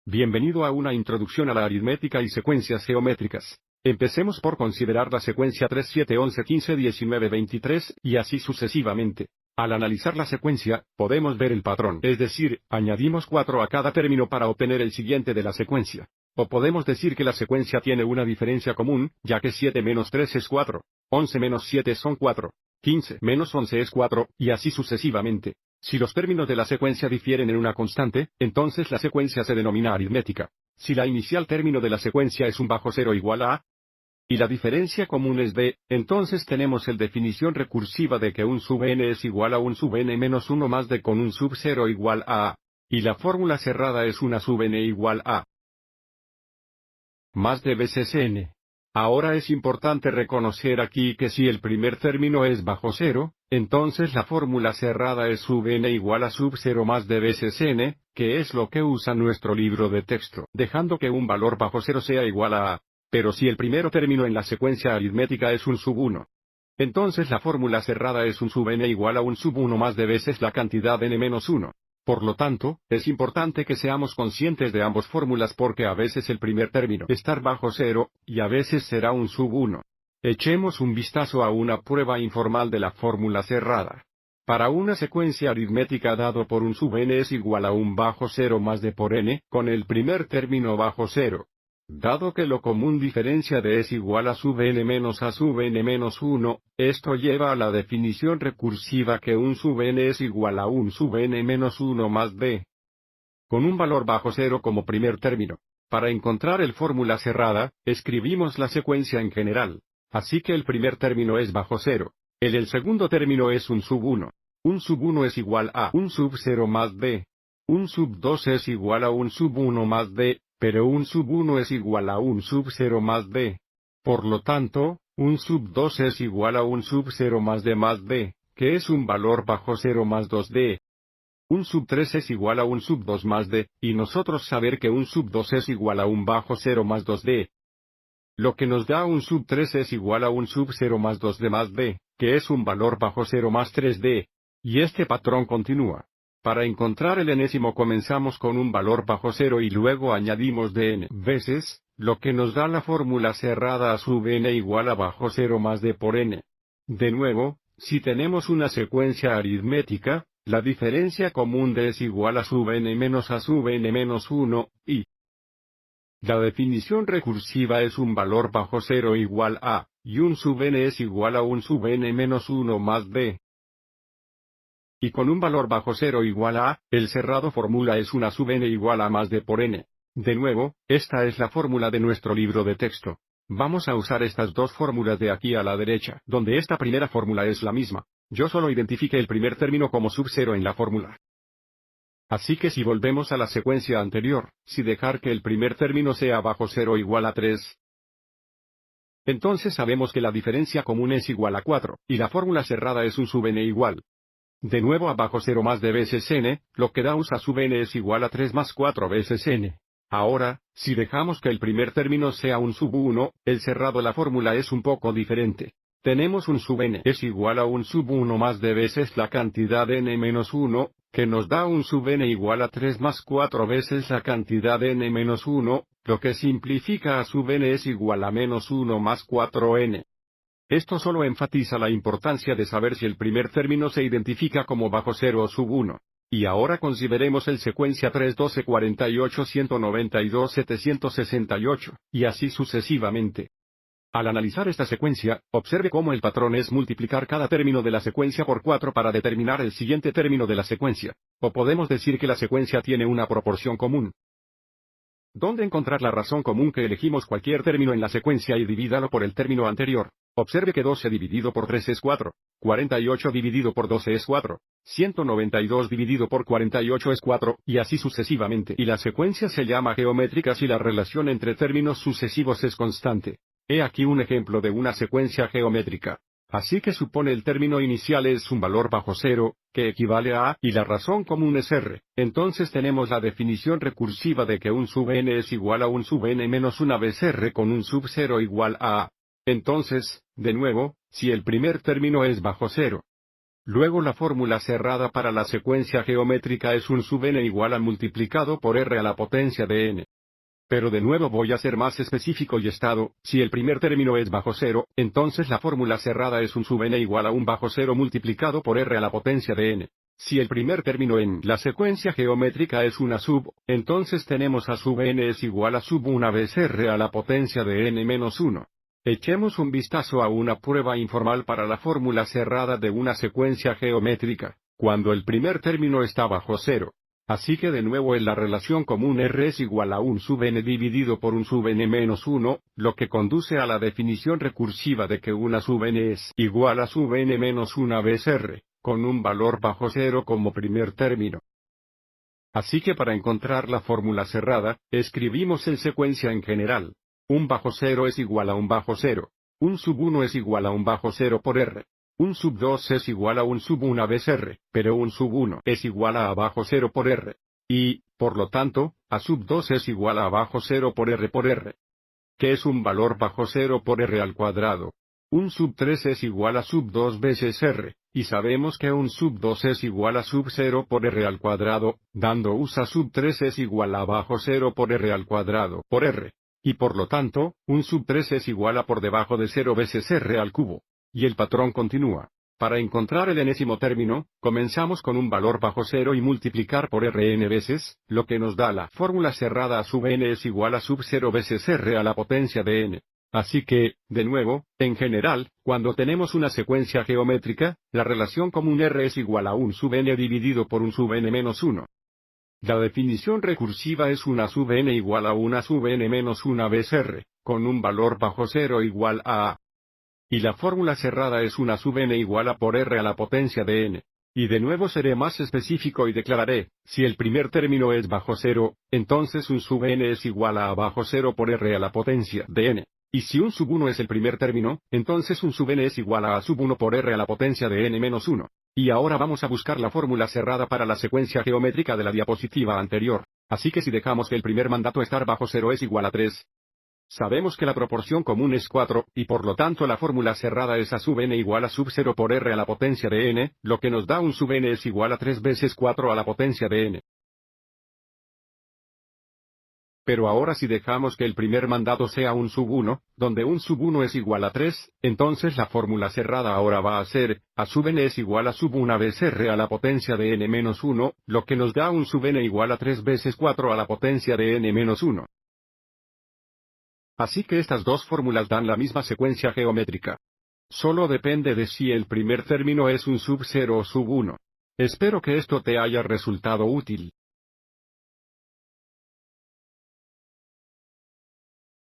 Bienvenido a una introducción a la aritmética y secuencias geométricas. Empecemos por considerar la secuencia 3, 7, 11, 15, 19, 23, y así sucesivamente. Al analizar la secuencia, podemos ver el patrón, es decir, añadimos 4 a cada término para obtener el siguiente de la secuencia. O podemos decir que la secuencia tiene una diferencia común, ya que 7 menos 3 es 4, 11 menos 7 son 4, 15 menos 11 es 4, y así sucesivamente. Si los términos de la secuencia difieren en una constante, entonces la secuencia se denomina aritmética. Si la inicial término de la secuencia es un bajo cero igual a, y la diferencia común es b, entonces tenemos el definición recursiva de que un sub n es igual a un sub n menos 1 más d con un sub 0 igual a, y la fórmula cerrada es una sub n igual a más d veces n. Ahora es importante reconocer aquí que si el primer término es bajo cero, entonces la fórmula cerrada es sub n igual a sub 0 más d veces n, que es lo que usa nuestro libro de texto, dejando que un valor bajo cero sea igual a. Pero si el primer término en la secuencia aritmética es un sub 1, entonces la fórmula cerrada es un sub n igual a un sub 1 más d veces la cantidad n menos 1. Por lo tanto, es importante que seamos conscientes de ambas fórmulas porque a veces el primer término estar bajo cero, y a veces será un sub 1. Echemos un vistazo a una prueba informal de la fórmula cerrada. Para una secuencia aritmética dado por un sub n es igual a un bajo cero más d por n, con el primer término bajo cero. Dado que lo común diferencia de es igual a sub n menos a sub n menos 1, esto lleva a la definición recursiva que un sub n es igual a un sub n menos 1 más d. Con un valor bajo cero como primer término. Para encontrar el fórmula cerrada, escribimos la secuencia en general. Así que el primer término es bajo cero. El segundo término es un sub 1. Un sub 1 es igual a un sub 0 más d. Un sub 2 es igual a un sub 1 más d. Pero un sub 1 es igual a un sub 0 más d. Por lo tanto, un sub 2 es igual a un sub 0 más d, que es un valor bajo 0 más 2d. Un sub 3 es igual a un sub 2 más d, y nosotros saber que un sub 2 es igual a un bajo 0 más 2d. Lo que nos da un sub 3 es igual a un sub 0 más 2d más d, que es un valor bajo 0 más 3d. Y este patrón continúa. Para encontrar el enésimo comenzamos con un valor bajo cero y luego añadimos dn veces, lo que nos da la fórmula cerrada a sub n igual a bajo cero más d por n. De nuevo, si tenemos una secuencia aritmética, la diferencia común de es igual a sub n menos a sub n menos 1, y la definición recursiva es un valor bajo cero igual a, y un sub n es igual a un sub n menos 1 más d. Y con un valor bajo cero igual a, el cerrado fórmula es una sub n igual a más d por n. De nuevo, esta es la fórmula de nuestro libro de texto. Vamos a usar estas dos fórmulas de aquí a la derecha, donde esta primera fórmula es la misma. Yo solo identifique el primer término como sub 0 en la fórmula. Así que si volvemos a la secuencia anterior, si dejar que el primer término sea bajo 0 igual a 3, entonces sabemos que la diferencia común es igual a 4, y la fórmula cerrada es un sub n igual. De nuevo a bajo 0 más d veces n, lo que da a sub n es igual a 3 más 4 veces n. Ahora, si dejamos que el primer término sea un sub 1, el cerrado la fórmula es un poco diferente. Tenemos un sub n es igual a un sub 1 más d veces la cantidad n menos 1, que nos da un sub n igual a 3 más 4 veces la cantidad n menos 1, lo que simplifica a sub n es igual a menos 1 más 4n. Esto solo enfatiza la importancia de saber si el primer término se identifica como bajo 0 o sub 1. Y ahora consideremos el secuencia 3, 12, 48, 192, 768, y así sucesivamente. Al analizar esta secuencia, observe cómo el patrón es multiplicar cada término de la secuencia por 4 para determinar el siguiente término de la secuencia. O podemos decir que la secuencia tiene una proporción común. ¿Dónde encontrar la razón común que elegimos cualquier término en la secuencia y divídalo por el término anterior? Observe que 12 dividido por 3 es 4, 48 dividido por 12 es 4, 192 dividido por 48 es 4, y así sucesivamente. Y la secuencia se llama geométrica si la relación entre términos sucesivos es constante. He aquí un ejemplo de una secuencia geométrica. Así que supone el término inicial es un valor bajo cero, que equivale a, y la razón común es r. Entonces tenemos la definición recursiva de que un sub n es igual a un sub n menos una vez r con un sub 0 igual a. Entonces, de nuevo, si el primer término es bajo cero, Luego la fórmula cerrada para la secuencia geométrica es un sub n igual a multiplicado por r a la potencia de n. Pero de nuevo voy a ser más específico y estado, si el primer término es bajo cero, entonces la fórmula cerrada es un sub n igual a 1 bajo cero multiplicado por r a la potencia de n. Si el primer término en la secuencia geométrica es una sub, entonces tenemos a sub n es igual a sub 1 vez r a la potencia de n menos 1. Echemos un vistazo a una prueba informal para la fórmula cerrada de una secuencia geométrica, cuando el primer término está bajo cero. Así que de nuevo en la relación común r es igual a un sub n dividido por un sub n menos 1, lo que conduce a la definición recursiva de que una sub n es igual a sub n menos 1 vez r, con un valor bajo cero como primer término. Así que para encontrar la fórmula cerrada, escribimos en secuencia en general. 1 bajo cero es igual a 1 bajo cero. Un sub 1 es igual a 1 bajo cero por r. Un sub 2 es igual a un sub 1 vez r, pero un sub 1 es igual a bajo cero por r. Y, por lo tanto, a sub 2 es igual a bajo cero por r, que es un valor bajo cero por r al cuadrado. Un sub 3 es igual a sub 2 veces r, y sabemos que un sub 2 es igual a sub 0 por r al cuadrado, dando us a sub 3 es igual a bajo cero por r al cuadrado por r. Y por lo tanto, un sub 3 es igual a por debajo de 0 veces r al cubo. Y el patrón continúa. Para encontrar el enésimo término, comenzamos con un valor bajo cero y multiplicar por rn veces, lo que nos da la fórmula cerrada a sub n es igual a sub 0 veces r a la potencia de n. Así que, de nuevo, en general, cuando tenemos una secuencia geométrica, la relación común r es igual a un sub n dividido por un sub n menos 1. La definición recursiva es una sub n igual a una sub n menos 1 vez r, con un valor bajo cero igual a. Y la fórmula cerrada es una sub n igual a por r a la potencia de n. Y de nuevo seré más específico y declararé, si el primer término es bajo cero, entonces un sub n es igual a bajo cero por r a la potencia de n. Y si un sub 1 es el primer término, entonces un sub n es igual a sub 1 por r a la potencia de n menos 1. Y ahora vamos a buscar la fórmula cerrada para la secuencia geométrica de la diapositiva anterior. Así que si dejamos que el primer mandato estar bajo cero es igual a 3, sabemos que la proporción común es 4, y por lo tanto la fórmula cerrada es a sub n igual a sub 0 por r a la potencia de n, lo que nos da un sub n es igual a 3 veces 4 a la potencia de n. Pero ahora si dejamos que el primer mandado sea un sub 1, donde un sub 1 es igual a 3, entonces la fórmula cerrada ahora va a ser, a sub n es igual a sub 1 vez r a la potencia de n menos 1, lo que nos da un sub n igual a 3 veces 4 a la potencia de n menos 1. Así que estas dos fórmulas dan la misma secuencia geométrica. Solo depende de si el primer término es un sub 0 o sub 1. Espero que esto te haya resultado útil.